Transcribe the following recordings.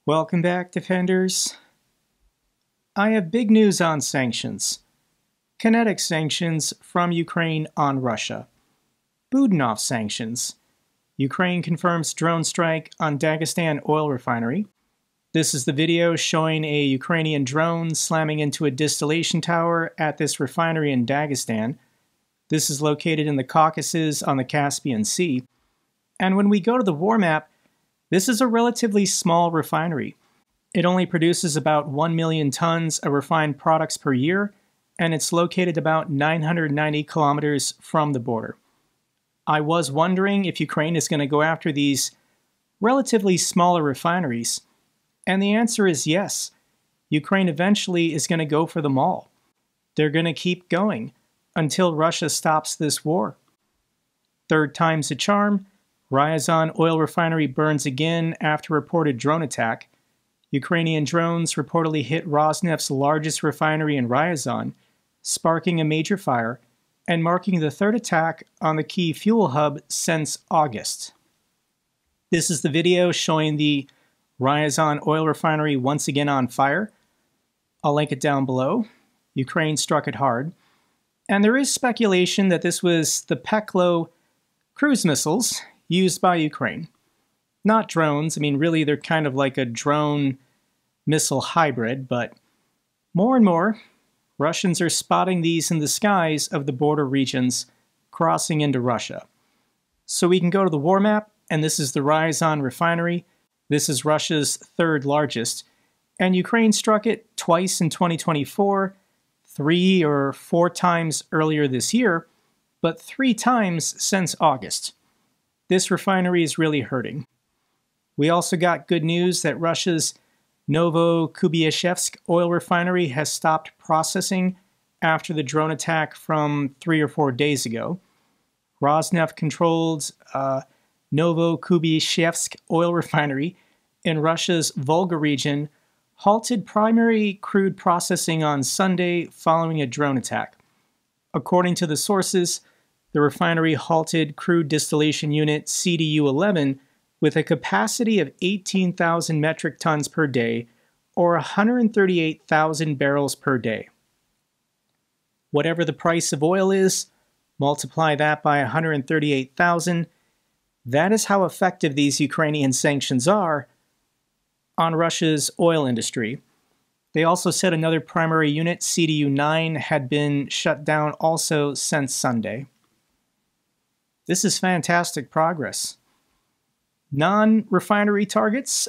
Welcome back, Defenders. I have big news on sanctions. Kinetic sanctions from Ukraine on Russia. Budanov sanctions. Ukraine confirms drone strike on Dagestan oil refinery. This is the video showing a Ukrainian drone slamming into a distillation tower at this refinery in Dagestan. This is located in the Caucasus on the Caspian Sea. And when we go to the war map, this is a relatively small refinery. It only produces about 1 million tons of refined products per year, and it's located about 990 kilometers from the border. I was wondering if Ukraine is going to go after these relatively smaller refineries, and the answer is yes. Ukraine eventually is going to go for them all. They're going to keep going until Russia stops this war. Third time's a charm. Ryazan oil refinery burns again after reported drone attack. Ukrainian drones reportedly hit Rosneft's largest refinery in Ryazan, sparking a major fire and marking the third attack on the key fuel hub since August. This is the video showing the Ryazan oil refinery once again on fire. I'll link it down below. Ukraine struck it hard. And there is speculation that this was the Peklo cruise missiles used by Ukraine. Not drones. I mean, really, they're kind of like a drone missile hybrid, but more and more, Russians are spotting these in the skies of the border regions crossing into Russia. So we can go to the war map, and this is the Ryazan refinery. This is Russia's third largest, and Ukraine struck it twice in 2024, 3 or 4 times earlier this year, but 3 times since August. This refinery is really hurting. We also got good news that Russia's Novokubieshevsk oil refinery has stopped processing after the drone attack from 3 or 4 days ago. Rosneft controlled Novokubieshevsk oil refinery in Russia's Volga region halted primary crude processing on Sunday following a drone attack. According to the sources, the refinery halted crude distillation unit CDU-11 with a capacity of 18,000 metric tons per day, or 138,000 barrels per day. Whatever the price of oil is, multiply that by 138,000. That is how effective these Ukrainian sanctions are on Russia's oil industry. They also said another primary unit, CDU-9, had been shut down also since Sunday. This is fantastic progress. Non-refinery targets.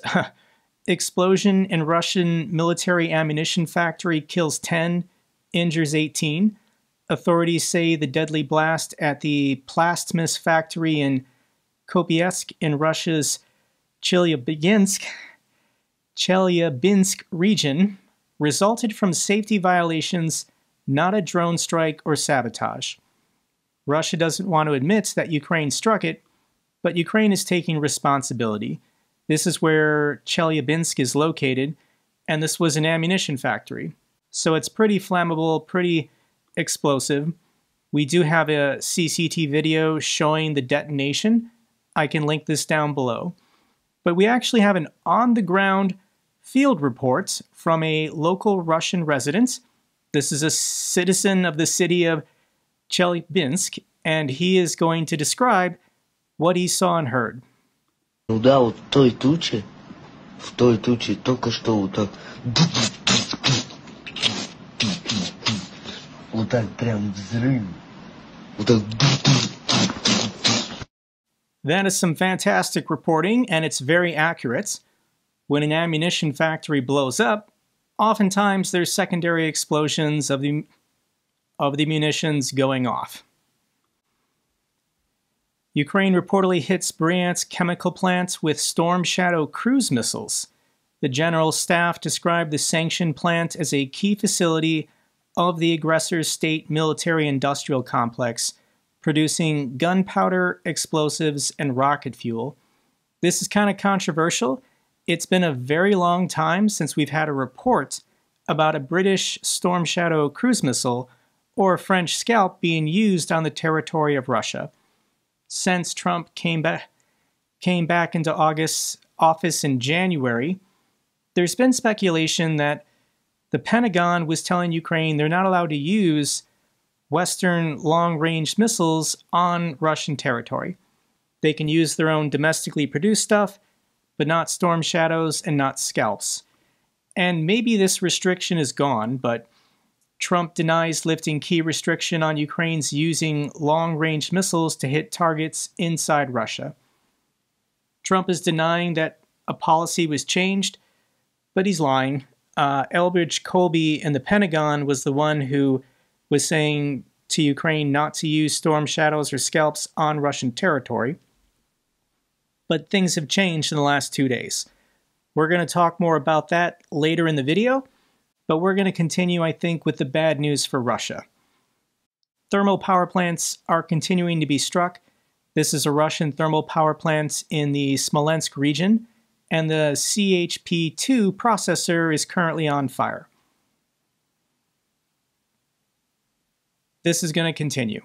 Explosion in Russian military ammunition factory kills 10, injures 18. Authorities say the deadly blast at the Plastmas factory in Kopyatsk in Russia's Chelyabinsk region resulted from safety violations, not a drone strike or sabotage. Russia doesn't want to admit that Ukraine struck it, but Ukraine is taking responsibility. This is where Chelyabinsk is located, and this was an ammunition factory. So it's pretty flammable, pretty explosive. We do have a CCTV video showing the detonation. I can link this down below. But we actually have an on-the-ground field report from a local Russian resident. This is a citizen of the city of Chelyabinsk, and he is going to describe what he saw and heard. Ну да, вот в той туче только что вот так. Вот так прям взрыв. Вот так. That is some fantastic reporting, and it's very accurate. When an ammunition factory blows up, oftentimes there's secondary explosions of the munitions going off. Ukraine reportedly hits Bryansk chemical plant with Storm Shadow cruise missiles. The general staff described the sanctioned plant as a key facility of the aggressor's state military-industrial complex, producing gunpowder, explosives, and rocket fuel. This is kind of controversial. It's been a very long time since we've had a report about a British Storm Shadow cruise missile or a French Scalp being used on the territory of Russia. Since Trump came back into office in January, There's been speculation that the Pentagon was telling Ukraine they're not allowed to use Western long-range missiles on Russian territory. They can use their own domestically produced stuff, but not Storm Shadows and not Scalps. And maybe this restriction is gone, but Trump denies lifting key restriction on Ukraine's using long-range missiles to hit targets inside Russia. Trump is denying that a policy was changed, but he's lying. Elbridge Colby in the Pentagon was the one who was saying to Ukraine not to use Storm Shadows or Scalps on Russian territory. But things have changed in the last 2 days. We're going to talk more about that later in the video, but we're going to continue, I think, with the bad news for Russia. Thermal power plants are continuing to be struck. This is a Russian thermal power plant in the Smolensk region, and the CHP-2 processor is currently on fire. This is going to continue.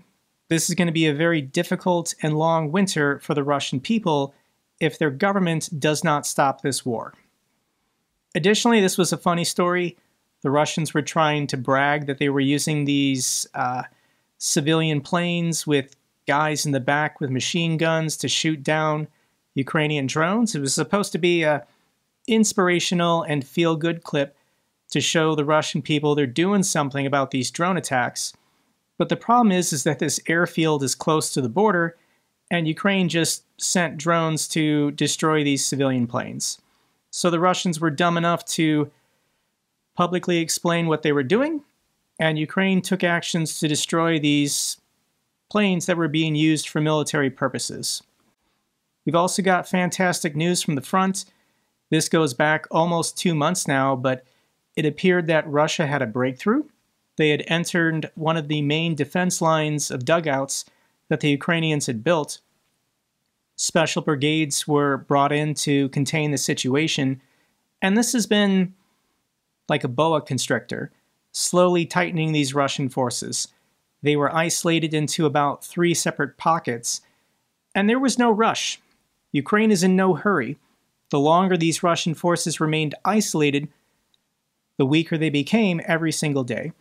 This is going to be a very difficult and long winter for the Russian people if their government does not stop this war. Additionally, this was a funny story. The Russians were trying to brag that they were using these civilian planes with guys in the back with machine guns to shoot down Ukrainian drones. It was supposed to be an inspirational and feel-good clip to show the Russian people they're doing something about these drone attacks. But the problem is that this airfield is close to the border, and Ukraine just sent drones to destroy these civilian planes. So the Russians were dumb enough to publicly explain what they were doing, and Ukraine took actions to destroy these planes that were being used for military purposes. We've also got fantastic news from the front. This goes back almost 2 months now, but it appeared that Russia had a breakthrough. They had entered one of the main defense lines of dugouts that the Ukrainians had built. Special brigades were brought in to contain the situation, and this has been like a boa constrictor, slowly tightening these Russian forces. They were isolated into about 3 separate pockets, and there was no rush. Ukraine is in no hurry. The longer these Russian forces remained isolated, the weaker they became every single day.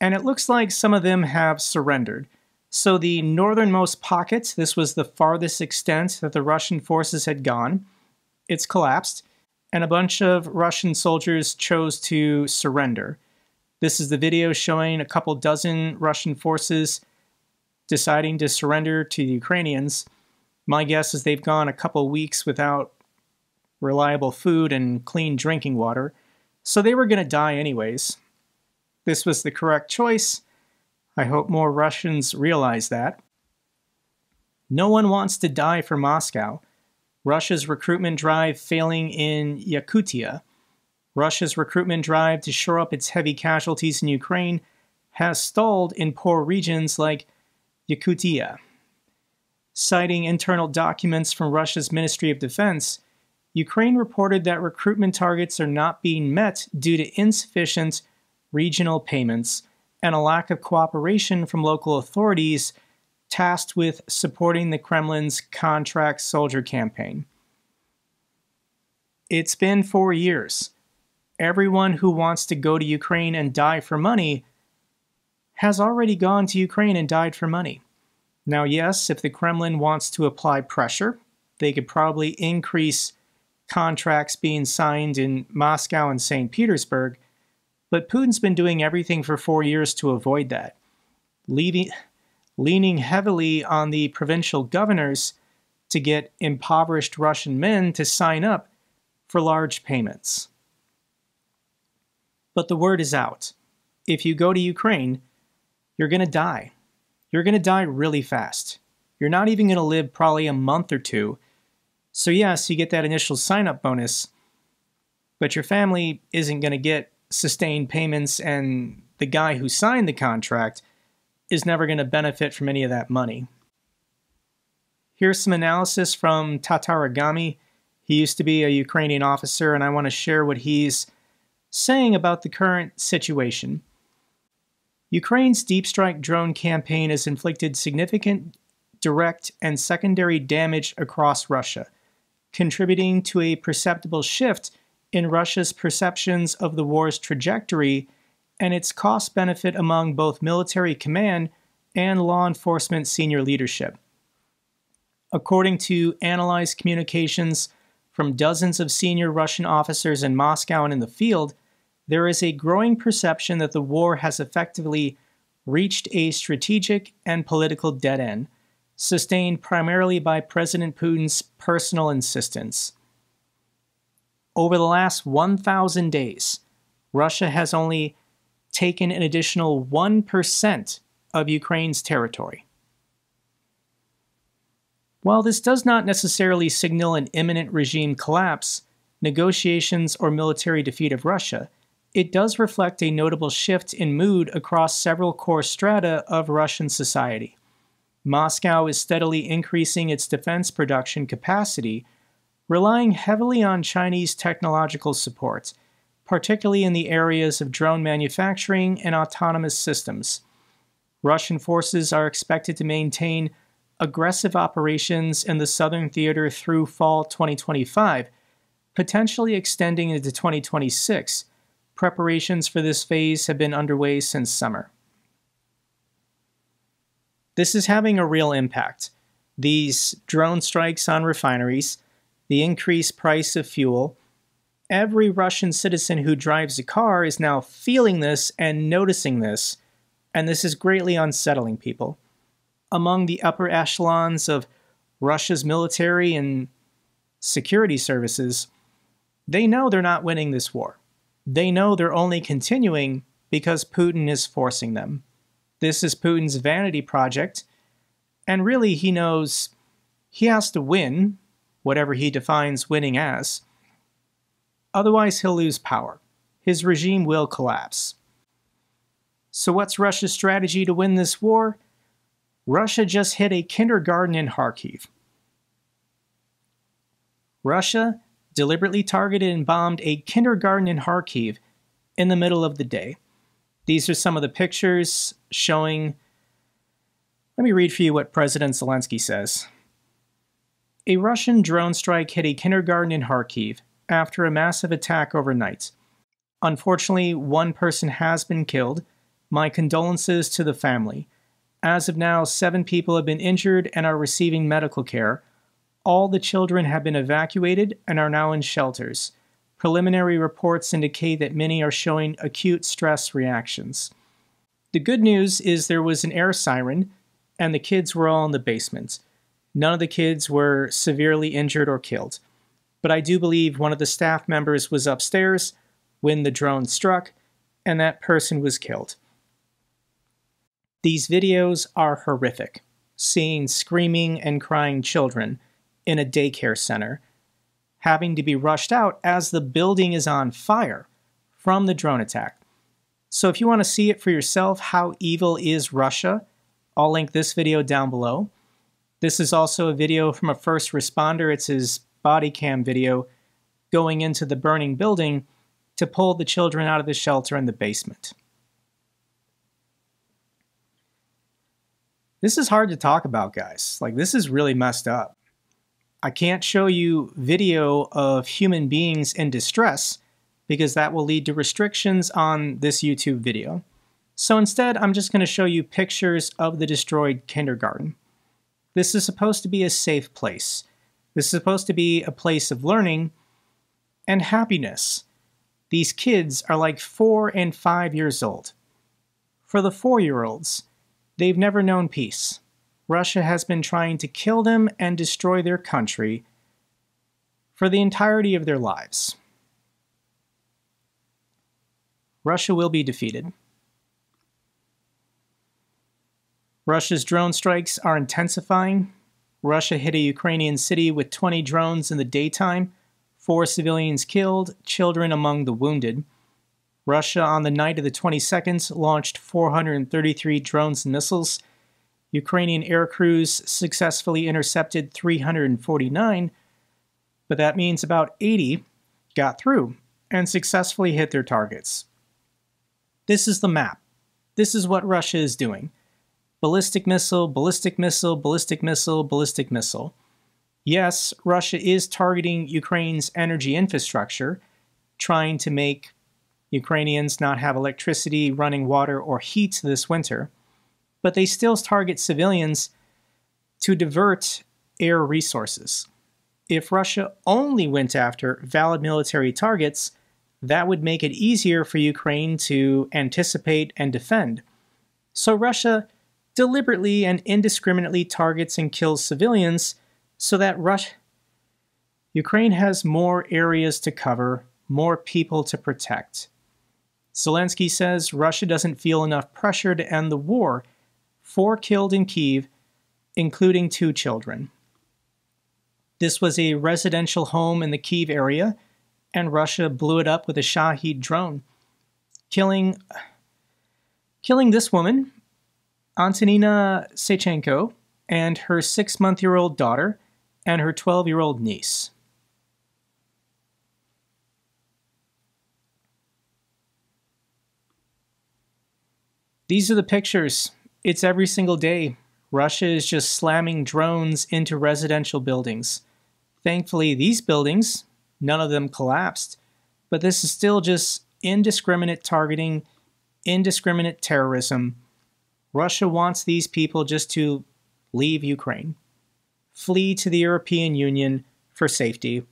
And it looks like some of them have surrendered. So the northernmost pocket, this was the farthest extent that the Russian forces had gone, it's collapsed, and a bunch of Russian soldiers chose to surrender. This is the video showing a couple dozen Russian forces deciding to surrender to the Ukrainians. My guess is they've gone a couple weeks without reliable food and clean drinking water, so they were going to die anyways. This was the correct choice. I hope more Russians realize that. No one wants to die for Moscow. Russia's recruitment drive failing in Yakutia. Russia's recruitment drive to shore up its heavy casualties in Ukraine has stalled in poor regions like Yakutia. Citing internal documents from Russia's Ministry of Defense, Ukraine reported that recruitment targets are not being met due to insufficient regional payments and a lack of cooperation from local authorities tasked with supporting the Kremlin's contract soldier campaign. It's been 4 years. Everyone who wants to go to Ukraine and die for money has already gone to Ukraine and died for money. Now, yes, if the Kremlin wants to apply pressure, they could probably increase contracts being signed in Moscow and St. Petersburg, but Putin's been doing everything for 4 years to avoid that, leaning heavily on the provincial governors to get impoverished Russian men to sign up for large payments. But the word is out. If you go to Ukraine, you're going to die. You're going to die really fast. You're not even going to live probably a month or 2. So yes, you get that initial sign-up bonus, but your family isn't going to get sustained payments, and the guy who signed the contract is never going to benefit from any of that money. Here's some analysis from Tataragami. He used to be a Ukrainian officer, and I want to share what he's saying about the current situation. Ukraine's deep strike drone campaign has inflicted significant direct and secondary damage across Russia, contributing to a perceptible shift in Russia's perceptions of the war's trajectory and its cost-benefit among both military command and law enforcement senior leadership. According to analyzed communications from dozens of senior Russian officers in Moscow and in the field, there is a growing perception that the war has effectively reached a strategic and political dead end, sustained primarily by President Putin's personal insistence. Over the last 1,000 days, Russia has only taken an additional 1% of Ukraine's territory. While this does not necessarily signal an imminent regime collapse, negotiations, or military defeat of Russia, it does reflect a notable shift in mood across several core strata of Russian society. Moscow is steadily increasing its defense production capacity, relying heavily on Chinese technological support, particularly in the areas of drone manufacturing and autonomous systems. Russian forces are expected to maintain aggressive operations in the southern theater through fall 2025, potentially extending into 2026. Preparations for this phase have been underway since summer. This is having a real impact. These drone strikes on refineries, the increased price of fuel. Every Russian citizen who drives a car is now feeling this and noticing this, and this is greatly unsettling people. Among the upper echelons of Russia's military and security services, they know they're not winning this war. They know they're only continuing because Putin is forcing them. This is Putin's vanity project, and really he knows he has to win, whatever he defines winning as. Otherwise he'll lose power. His regime will collapse. So what's Russia's strategy to win this war? Russia just hit a kindergarten in Kharkiv. Russia deliberately targeted and bombed a kindergarten in Kharkiv in the middle of the day. These are some of the pictures showing. Let me read for you what President Zelensky says. A Russian drone strike hit a kindergarten in Kharkiv after a massive attack overnight. Unfortunately, one person has been killed. My condolences to the family. As of now, 7 people have been injured and are receiving medical care. All the children have been evacuated and are now in shelters. Preliminary reports indicate that many are showing acute stress reactions. The good news is there was an air siren, and the kids were all in the basement. None of the kids were severely injured or killed. But I do believe one of the staff members was upstairs when the drone struck, and that person was killed. These videos are horrific, seeing screaming and crying children in a daycare center, having to be rushed out as the building is on fire from the drone attack. So if you want to see it for yourself, how evil is Russia, I'll link this video down below. This is also a video from a first responder. It's his body cam video going into the burning building to pull the children out of the shelter in the basement. This is hard to talk about, guys. Like, this is really messed up. I can't show you video of human beings in distress because that will lead to restrictions on this YouTube video. So instead, I'm just going to show you pictures of the destroyed kindergarten. This is supposed to be a safe place. This is supposed to be a place of learning and happiness. These kids are like 4 and 5 years old. For the 4-year-olds, they've never known peace. Russia has been trying to kill them and destroy their country for the entirety of their lives. Russia will be defeated. Russia's drone strikes are intensifying. Russia hit a Ukrainian city with 20 drones in the daytime, 4 civilians killed, children among the wounded. Russia, on the night of the 22nd, launched 433 drones and missiles. Ukrainian air crews successfully intercepted 349, but that means about 80 got through and successfully hit their targets. This is the map. This is what Russia is doing. Ballistic missile, ballistic missile, ballistic missile, ballistic missile. Yes, Russia is targeting Ukraine's energy infrastructure. trying to make Ukrainians not have electricity, running water, or heat this winter, but they still target civilians to divert air resources. If Russia only went after valid military targets, that would make it easier for Ukraine to anticipate and defend. So Russia deliberately and indiscriminately targets and kills civilians so that Ukraine has more areas to cover, more people to protect. Zelensky says Russia doesn't feel enough pressure to end the war. 4 killed in Kyiv, including 2 children. This was a residential home in the Kyiv area, and Russia blew it up with a Shahed drone, killing this woman, Antonina Sechenko, and her 6-month-old daughter and her 12-year-old niece. These are the pictures. It's every single day. Russia is just slamming drones into residential buildings. Thankfully, these buildings, none of them collapsed, but this is still just indiscriminate targeting, indiscriminate terrorism. Russia wants these people just to leave Ukraine, flee to the European Union for safety,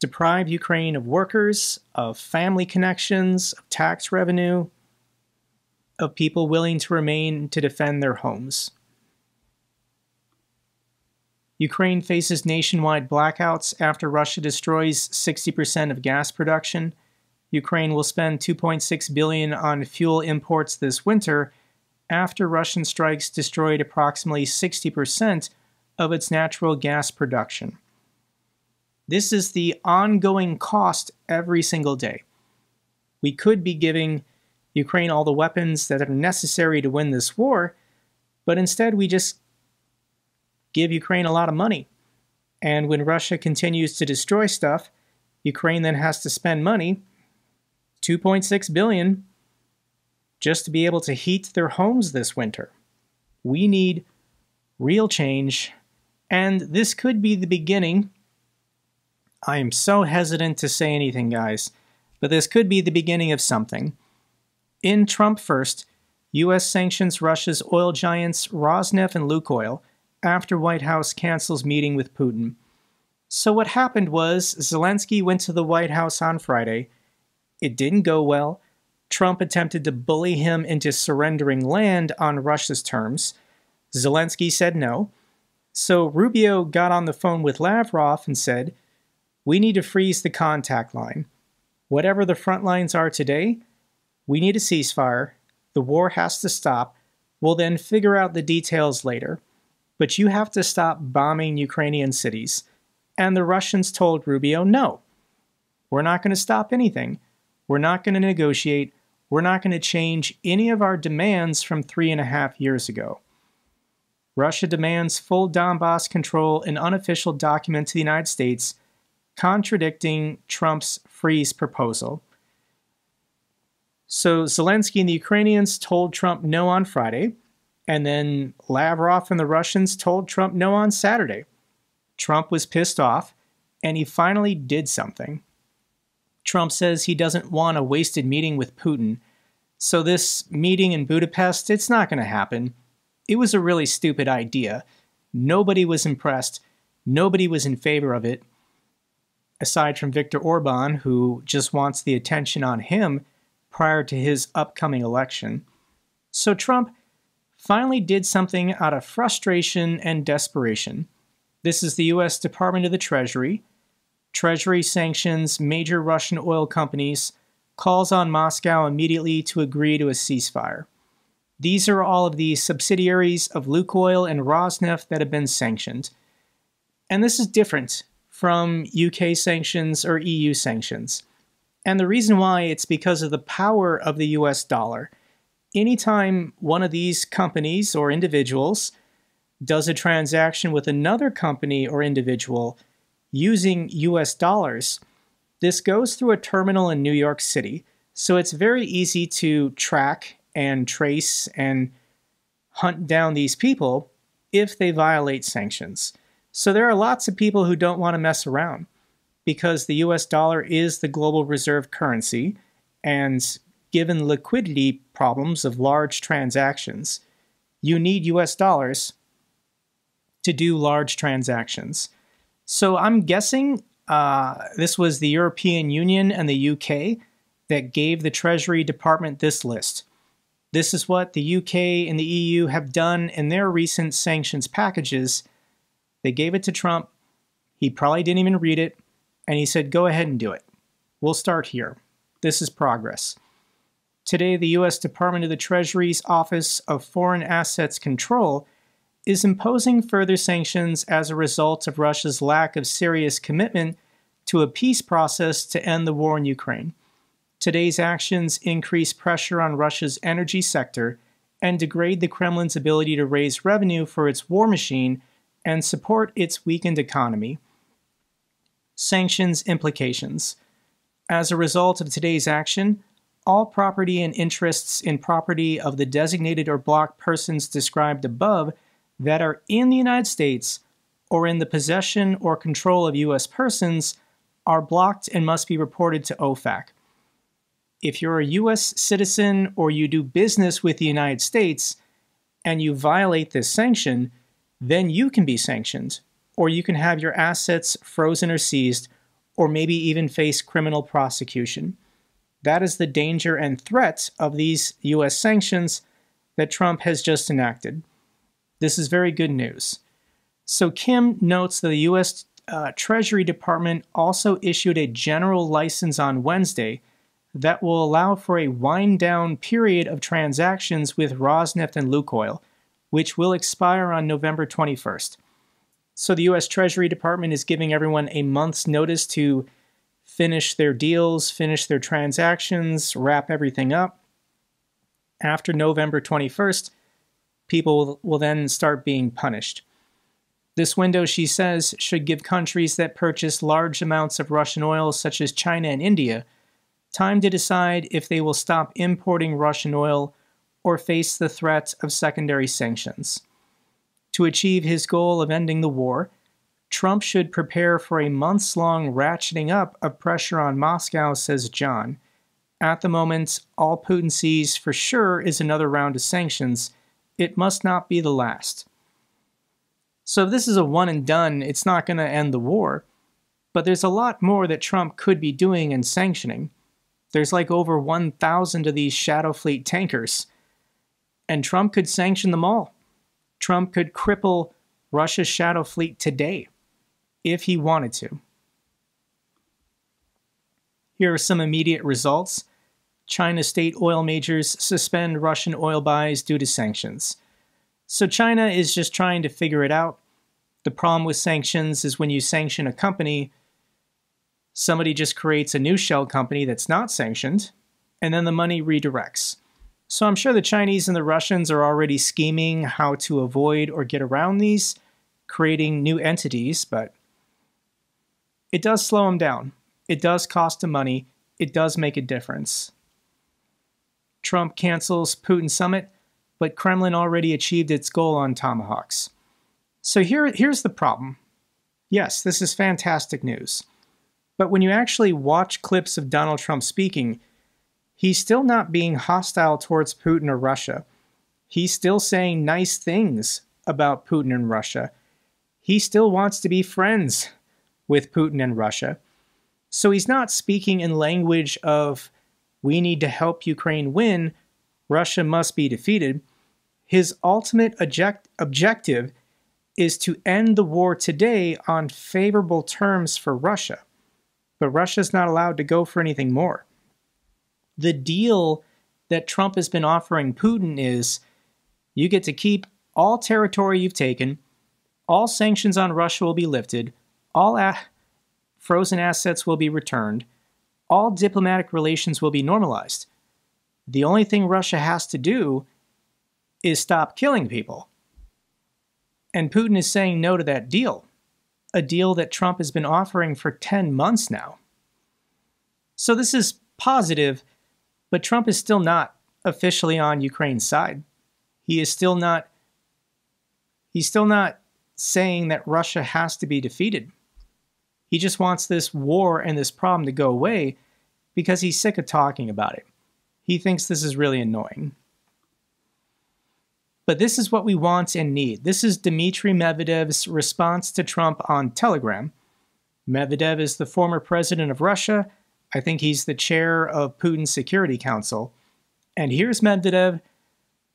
deprive Ukraine of workers, of family connections, of tax revenue, of people willing to remain to defend their homes. Ukraine faces nationwide blackouts after Russia destroys 60% of gas production. Ukraine will spend $2.6 billion on fuel imports this winter after Russian strikes destroyed approximately 60% of its natural gas production. This is the ongoing cost every single day. We could be giving Ukraine all the weapons that are necessary to win this war, but instead we just give Ukraine a lot of money. And when Russia continues to destroy stuff, Ukraine then has to spend money, $2.6 billion, just to be able to heat their homes this winter. We need real change, and this could be the beginning. I am so hesitant to say anything, guys, but this could be the beginning of something. In Trump first, U.S. sanctions Russia's oil giants Rosneft and Lukoil after White House cancels meeting with Putin. So what happened was Zelensky went to the White House on Friday. It didn't go well. Trump attempted to bully him into surrendering land on Russia's terms. Zelensky said no. So Rubio got on the phone with Lavrov and said, "We need to freeze the contact line. Whatever the front lines are today, we need a ceasefire. The war has to stop. We'll then figure out the details later. But you have to stop bombing Ukrainian cities." And the Russians told Rubio, no, we're not going to stop anything. We're not going to negotiate. We're not going to change any of our demands from 3.5 years ago. Russia demands full Donbass control, an unofficial document to the United States, contradicting Trump's freeze proposal. So Zelensky and the Ukrainians told Trump no on Friday, and then Lavrov and the Russians told Trump no on Saturday. Trump was pissed off, and he finally did something. Trump says he doesn't want a wasted meeting with Putin, so this meeting in Budapest, it's not going to happen. It was a really stupid idea. Nobody was impressed. Nobody was in favor of it, aside from Viktor Orban, who just wants the attention on him prior to his upcoming election. So Trump finally did something out of frustration and desperation. This is the U.S. Department of the Treasury. Treasury sanctions major Russian oil companies, calls on Moscow immediately to agree to a ceasefire. These are all of the subsidiaries of Lukoil and Rosneft that have been sanctioned. And this is different from UK sanctions or EU sanctions. And the reason why, it's because of the power of the US dollar. Anytime one of these companies or individuals does a transaction with another company or individual using US dollars, this goes through a terminal in New York City. So it's very easy to track and trace and hunt down these people if they violate sanctions. So there are lots of people who don't want to mess around. because the US dollar is the global reserve currency, and given liquidity problems of large transactions, you need US dollars to do large transactions. So I'm guessing this was the European Union and the UK that gave the Treasury Department this list. This is what the UK and the EU have done in their recent sanctions packages. They gave it to Trump. He probably didn't even read it, and he said, go ahead and do it. We'll start here. This is progress. Today, the U.S. Department of the Treasury's Office of Foreign Assets Control is imposing further sanctions as a result of Russia's lack of serious commitment to a peace process to end the war in Ukraine. Today's actions increase pressure on Russia's energy sector and degrade the Kremlin's ability to raise revenue for its war machine and support its weakened economy. Sanctions implications. As a result of today's action, all property and interests in property of the designated or blocked persons described above that are in the United States or in the possession or control of U.S. persons are blocked and must be reported to OFAC. If you're a U.S. citizen or you do business with the United States and you violate this sanction, then you can be sanctioned, or you can have your assets frozen or seized, or maybe even face criminal prosecution. That is the danger and threat of these U.S. sanctions that Trump has just enacted. This is very good news. So Kim notes that the U.S. Treasury Department also issued a general license on Wednesday that will allow for a wind-down period of transactions with Rosneft and Lukoil, which will expire on November 21st. So the U.S. Treasury Department is giving everyone a month's notice to finish their deals, finish their transactions, wrap everything up. After November 21st, people will then start being punished. This window, she says, should give countries that purchase large amounts of Russian oil, such as China and India, time to decide if they will stop importing Russian oil or face the threat of secondary sanctions. To achieve his goal of ending the war, Trump should prepare for a months-long ratcheting up of pressure on Moscow, says John. At the moment, all Putin sees for sure is another round of sanctions. It must not be the last. So if this is a one and done, it's not going to end the war. But there's a lot more that Trump could be doing and sanctioning. There's like over 1,000 of these Shadow Fleet tankers. And Trump could sanction them all. Trump could cripple Russia's Shadow Fleet today, if he wanted to. Here are some immediate results. China state oil majors suspend Russian oil buys due to sanctions. So China is just trying to figure it out. The problem with sanctions is when you sanction a company, somebody just creates a new shell company that's not sanctioned, and then the money redirects. So I'm sure the Chinese and the Russians are already scheming how to avoid or get around these, creating new entities, but it does slow them down. It does cost them money. It does make a difference. Trump cancels Putin summit, but Kremlin already achieved its goal on Tomahawks. So here's the problem. Yes, this is fantastic news. But when you actually watch clips of Donald Trump speaking, he's still not being hostile towards Putin or Russia. He's still saying nice things about Putin and Russia. He still wants to be friends with Putin and Russia. So he's not speaking in language of, we need to help Ukraine win, Russia must be defeated. His ultimate objective is to end the war today on favorable terms for Russia. But Russia's not allowed to go for anything more. The deal that Trump has been offering Putin is, you get to keep all territory you've taken, all sanctions on Russia will be lifted, all frozen assets will be returned, all diplomatic relations will be normalized. The only thing Russia has to do is stop killing people. And Putin is saying no to that deal, a deal that Trump has been offering for 10 months now. So this is positive, but Trump is still not officially on Ukraine's side. He's still not saying that Russia has to be defeated. He just wants this war and this problem to go away because he's sick of talking about it. He thinks this is really annoying. But this is what we want and need. This is Dmitry Medvedev's response to Trump on Telegram. Medvedev is the former president of Russia. I think he's the chair of Putin's Security Council. And here's Medvedev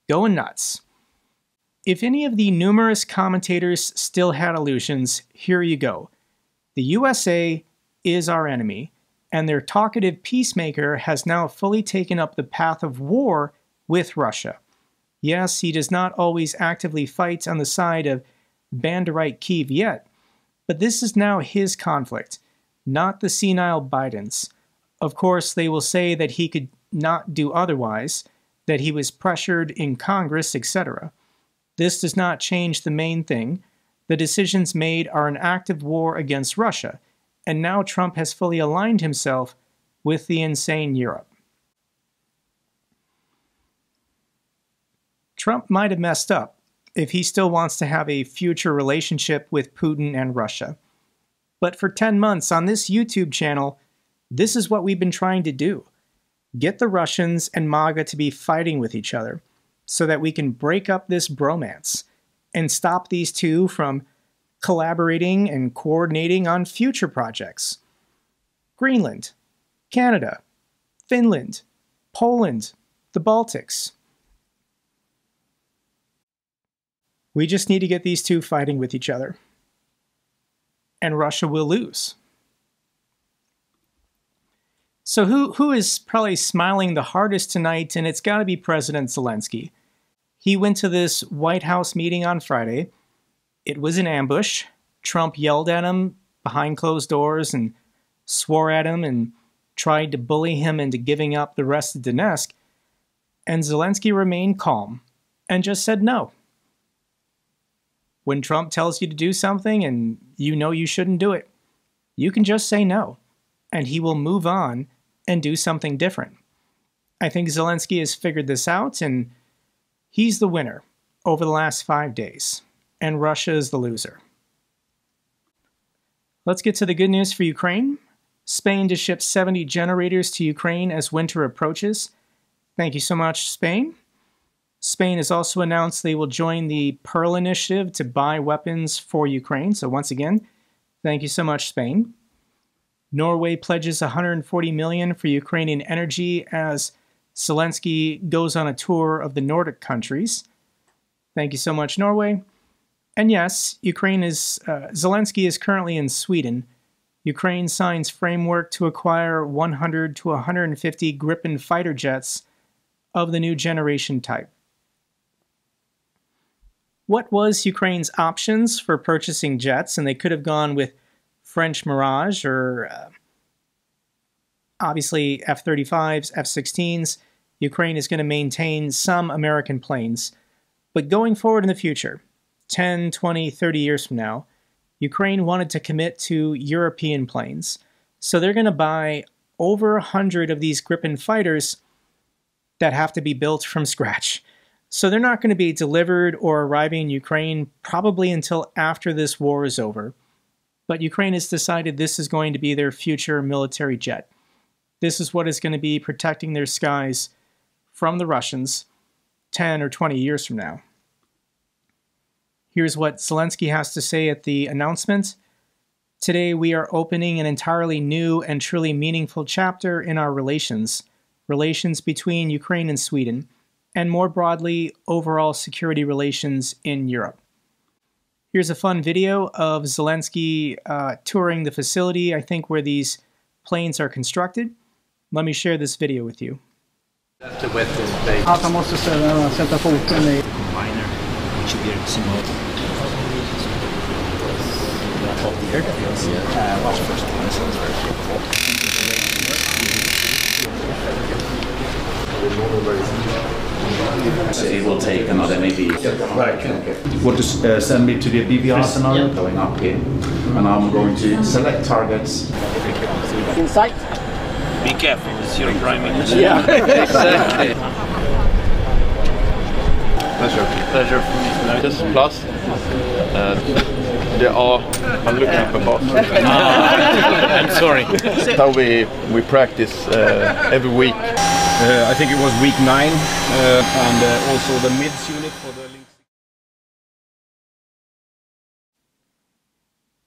going nuts. If any of the numerous commentators still had illusions, here you go. The USA is our enemy, and their talkative peacemaker has now fully taken up the path of war with Russia. Yes, he does not always actively fight on the side of Banderite Kyiv yet, but this is now his conflict, not the senile Biden's. Of course, they will say that he could not do otherwise, that he was pressured in Congress, etc. This does not change the main thing. The decisions made are an active war against Russia, and now Trump has fully aligned himself with the insane Europe. Trump might have messed up if he still wants to have a future relationship with Putin and Russia. But for 10 months on this YouTube channel, this is what we've been trying to do. Get the Russians and MAGA to be fighting with each other so that we can break up this bromance and stop these two from collaborating and coordinating on future projects. Greenland, Canada, Finland, Poland, the Baltics. We just need to get these two fighting with each other. And Russia will lose. So who is probably smiling the hardest tonight? And it's got to be President Zelensky. He went to this White House meeting on Friday. It was an ambush. Trump yelled at him behind closed doors and swore at him and tried to bully him into giving up the rest of Donetsk. And Zelensky remained calm and just said no. When Trump tells you to do something and you know you shouldn't do it, you can just say no, and he will move on and do something different. I think Zelensky has figured this out, and he's the winner over the last 5 days, and Russia is the loser. Let's get to the good news for Ukraine. Spain to ship 70 generators to Ukraine as winter approaches. Thank you so much, Spain. Spain has also announced they will join the Pearl Initiative to buy weapons for Ukraine. So once again, thank you so much, Spain. Norway pledges $140 million for Ukrainian energy as Zelensky goes on a tour of the Nordic countries. Thank you so much, Norway. And yes, Zelensky is currently in Sweden. Ukraine signs framework to acquire 100 to 150 Gripen fighter jets of the new generation type. What was Ukraine's options for purchasing jets? And they could have gone with French Mirage or obviously F-35s, F-16s. Ukraine is going to maintain some American planes. But going forward in the future, 10, 20, 30 years from now, Ukraine wanted to commit to European planes. So they're going to buy over 100 of these Gripen fighters that have to be built from scratch. So they're not going to be delivered or arriving in Ukraine probably until after this war is over. But Ukraine has decided this is going to be their future military jet. This is what is going to be protecting their skies from the Russians 10 or 20 years from now. Here's what Zelensky has to say at the announcement. Today we are opening an entirely new and truly meaningful chapter in our relations between Ukraine and Sweden, and more broadly, overall security relations in Europe. Here's a fun video of Zelensky touring the facility, I think, where these planes are constructed. Let me share this video with you. It will take another maybe. Right. Want to send me to the BVR scenario? Going up here, and I'm going to select targets. In sight. Be careful, it's your prime minister. Yeah, exactly. Pleasure for me. Plus, there are I'm looking up a boss. I'm sorry. That's how we practice every week. I think it was week 9, and also the mids unit for the links.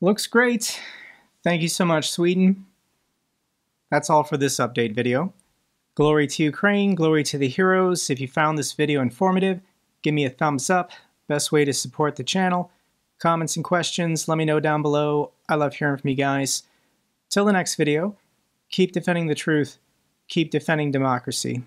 Looks great. Thank you so much, Sweden. That's all for this update video. Glory to Ukraine, glory to the heroes. If you found this video informative, give me a thumbs up. Best way to support the channel. Comments and questions, let me know down below. I love hearing from you guys. Till the next video, keep defending the truth, keep defending democracy.